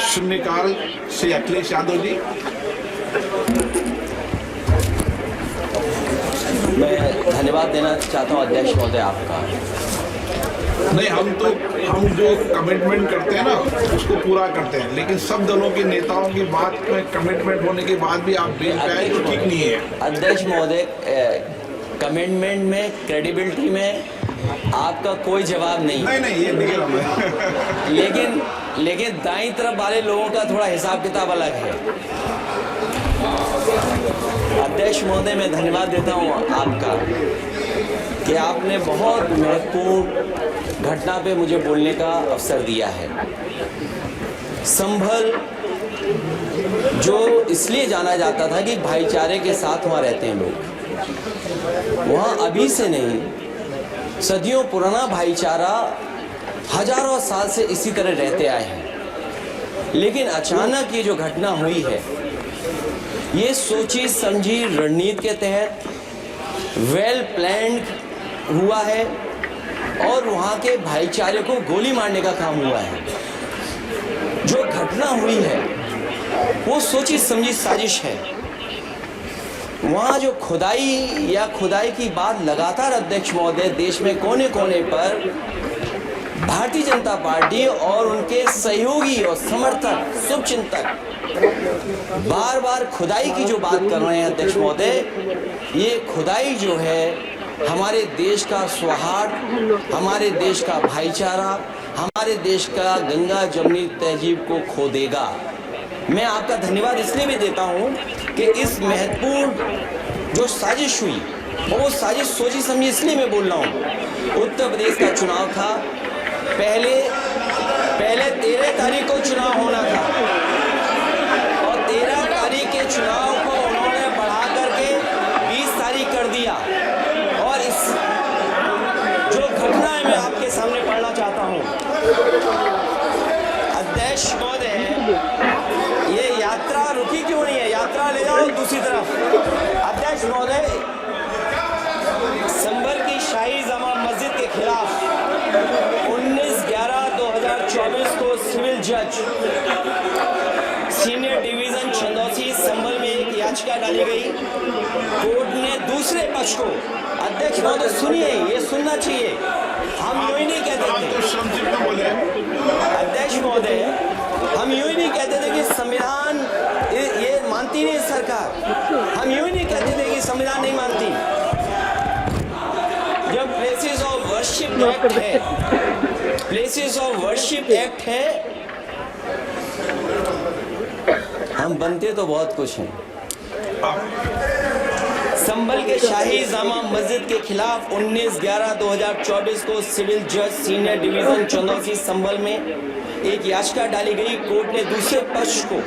शून्यकाल श्री अखिलेश यादव जी। मैं धन्यवाद देना चाहता हूं अध्यक्ष महोदय आपका। नहीं, हम जो कमिटमेंट करते हैं ना उसको पूरा करते हैं, लेकिन सब दलों के नेताओं की बात में कमिटमेंट होने के बाद भी आप बेल पे आए तो ठीक नहीं है। अध्यक्ष महोदय, कमिटमेंट में, क्रेडिबिलिटी में आपका कोई जवाब नहीं। नहीं, ये नहीं लेकिन दाईं तरफ वाले लोगों का थोड़ा हिसाब किताब अलग है। अध्यक्ष महोदय, मैं धन्यवाद देता हूं आपका कि आपने बहुत महत्वपूर्ण घटना पे मुझे बोलने का अवसर दिया है। संभल जो इसलिए जाना जाता था कि भाईचारे के साथ वहाँ रहते हैं लोग, वहाँ अभी से नहीं, सदियों पुराना भाईचारा हजारों साल से इसी तरह रहते आए हैं। लेकिन अचानक ये जो घटना हुई है, ये सोची समझी रणनीति के तहत वेल प्लान्ड हुआ है और वहाँ के भाईचारे को गोली मारने का काम हुआ है। जो घटना हुई है वो सोची समझी साजिश है। वहाँ जो खुदाई की बात लगातार अध्यक्ष महोदय देश में कोने कोने पर भारतीय जनता पार्टी और उनके सहयोगी और समर्थक, शुभचिंतक बार बार खुदाई की जो बात कर रहे हैं अध्यक्ष महोदय, ये खुदाई जो है हमारे देश का सौहार्द, हमारे देश का भाईचारा, हमारे देश का गंगा जमनी तहजीब को खो देगा। मैं आपका धन्यवाद इसलिए भी देता हूं कि इस महत्वपूर्ण जो साजिश हुई, वो साजिश सोची समझी इसलिए मैं बोल रहा हूं। उत्तर प्रदेश का चुनाव था, पहले 13 तारीख को चुनाव होना था और 13 तारीख के चुनाव को उन्होंने बढ़ा करके 20 तारीख कर दिया। और इस जो घटना है मैं आपके सामने पढ़ना चाहता हूं। अध्यक्ष महोदय, ये यात्रा रुकी क्यों नहीं है? यात्रा ले जाओ दूसरी तरफ। अध्यक्ष महोदय, संभल की शाही जामा मस्जिद के खिलाफ 19/11/2024 को सिविल जज सीनियर डिवीजन चंदौसी संभल में एक याचिका डाली गई। कोर्ट ने दूसरे पक्ष को, अध्यक्ष महोदय सुनिए, ये सुनना चाहिए, हम यूं ही नहीं कहते थे, अध्यक्ष महोदय, हम यूं ही नहीं कहते थे कि संविधान ये मानती नहीं सरकार, हम यूं ही नहीं कहते थे कि संविधान नहीं मानती। जब प्लेसेस ऑफ वर्शिप एक्ट है, प्लेसेस ऑफ वर्शिप एक्ट है, हम बनते तो बहुत कुछ हैं। संभल के शाही जामा मस्जिद के खिलाफ 19/11/2024 को सिविल जज सीनियर डिवीजन चंदौसी संभल में एक याचिका डाली गई। कोर्ट ने दूसरे पक्ष को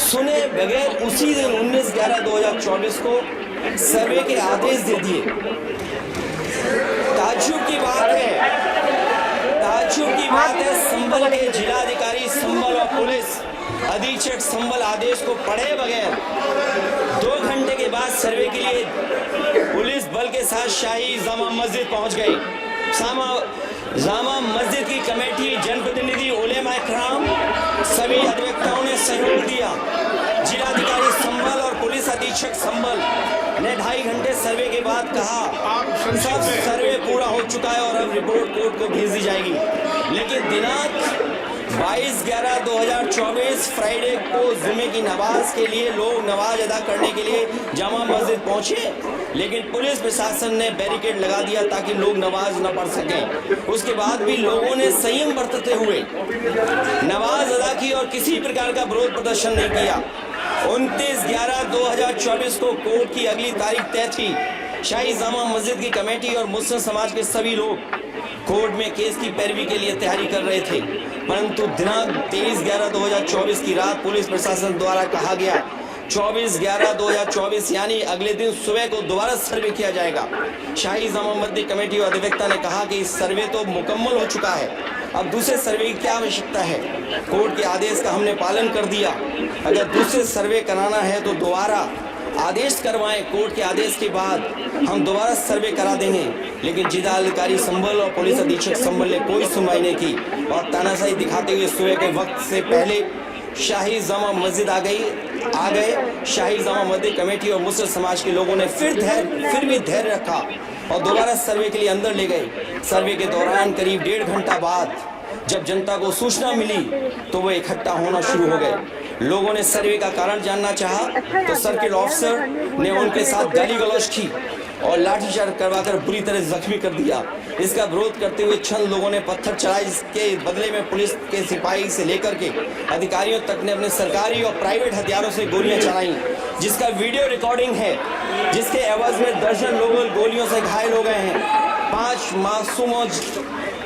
सुने बगैर उसी दिन 19/11/2024 को सर्वे के आदेश दे दिए। ताज्जुब की बात है, संभल के जिलाधिकारी संभल और पुलिस अधीक्षक संभल आदेश को पढ़े बगैर 2 घंटे के बाद सर्वे के लिए पुलिस बल के साथ शाही जामा मस्जिद पहुंच गई। जामा मस्जिद की कमेटी, जनप्रतिनिधि, उलेमा इकराम, सभी अधिवक्ताओं ने सहयोग दिया। जिलाधिकारी संभल और पुलिस अधीक्षक संभल ने 2.5 घंटे सर्वे के बाद कहा सब सर्वे पूरा हो चुका है और अब रिपोर्ट कोर्ट को भेज दी जाएगी। लेकिन दिनांक 22/11/2024 फ्राइडे को जुमे की नमाज के लिए लोग नमाज अदा करने के लिए जामा मस्जिद पहुंचे, लेकिन पुलिस प्रशासन ने बैरिकेड लगा दिया ताकि लोग नमाज न पढ़ सकें। उसके बाद भी लोगों ने संयम बरतते हुए नमाज अदा की और किसी प्रकार का विरोध प्रदर्शन नहीं किया। 29/11/2024 को कोर्ट की अगली तारीख तय थी। शाही जामा मस्जिद की कमेटी और मुस्लिम समाज के सभी लोग कोर्ट में केस की पैरवी के लिए तैयारी कर रहे थे, परंतु दिनांक 23/11/2024 की रात पुलिस प्रशासन द्वारा कहा गया 24/11/2024 यानी अगले दिन सुबह को दोबारा सर्वे किया जाएगा। शाही जामा मस्जिद कमेटी और अधिवक्ता ने कहा कि इस सर्वे तो मुकम्मल हो चुका है, अब दूसरे सर्वे की क्या आवश्यकता है? कोर्ट के आदेश का हमने पालन कर दिया। अगर दूसरे सर्वे कराना है तो दोबारा आदेश करवाएं। कोर्ट के आदेश के बाद हम दोबारा सर्वे करा देंगे। लेकिन जिलाधिकारी संभल और पुलिस अधीक्षक संभल ने कोई सुनवाई नहीं की और तानाशाही दिखाते हुए सुबह के वक्त से पहले शाही जामा मस्जिद आ गए। शाही जामा मस्जिद कमेटी और मुस्लिम समाज के लोगों ने फिर भी धैर्य रखा और दोबारा सर्वे के लिए अंदर ले गए। सर्वे के दौरान करीब 1.5 घंटा बाद जब जनता को सूचना मिली तो वो इकट्ठा होना शुरू हो गए। लोगों ने सर्वे का कारण जानना चाहा तो सर्किल ऑफिसर ने उनके साथ गाली गलौज की और लाठीचार्ज करवाकर बुरी तरह जख्मी कर दिया। इसका विरोध करते हुए चंद लोगों ने पत्थर चलाए, जिसके बदले में पुलिस के सिपाही से लेकर के अधिकारियों तक ने अपने सरकारी और प्राइवेट हथियारों से गोलियां चलाई, जिसका वीडियो रिकॉर्डिंग है, जिसके एवज में दर्जन लोग गोलियों से घायल हो गए हैं। 5 मासूमों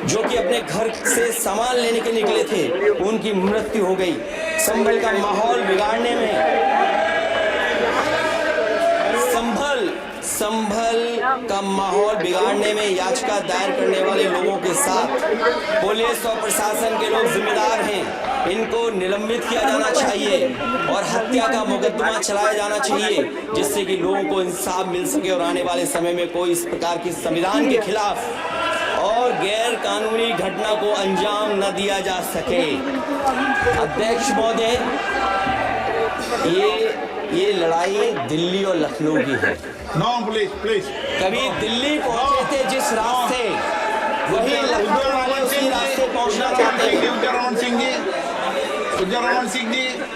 जो कि अपने घर से सामान लेने के निकले थे, उनकी मृत्यु हो गई। संभल का माहौल बिगाड़ने में संभल का माहौल बिगाड़ने में याचिका दायर करने वाले लोगों के साथ पुलिस और प्रशासन के लोग जिम्मेदार हैं। इनको निलंबित किया जाना चाहिए और हत्या का मुकदमा चलाया जाना चाहिए, जिससे कि लोगों को इंसाफ मिल सके और आने वाले समय में कोई इस प्रकार की संविधान के खिलाफ और गैर कानूनी घटना को अंजाम न दिया जा सके। अध्यक्ष महोदय, ये लड़ाई दिल्ली और लखनऊ की है। नो प्लीज कभी दिल्ली पहुंचे थे जिस रास्ते, वही लखनऊ वाले उसी रास्ते पहुंचना चाहते हैं। उज्जवल रमन सिंह जी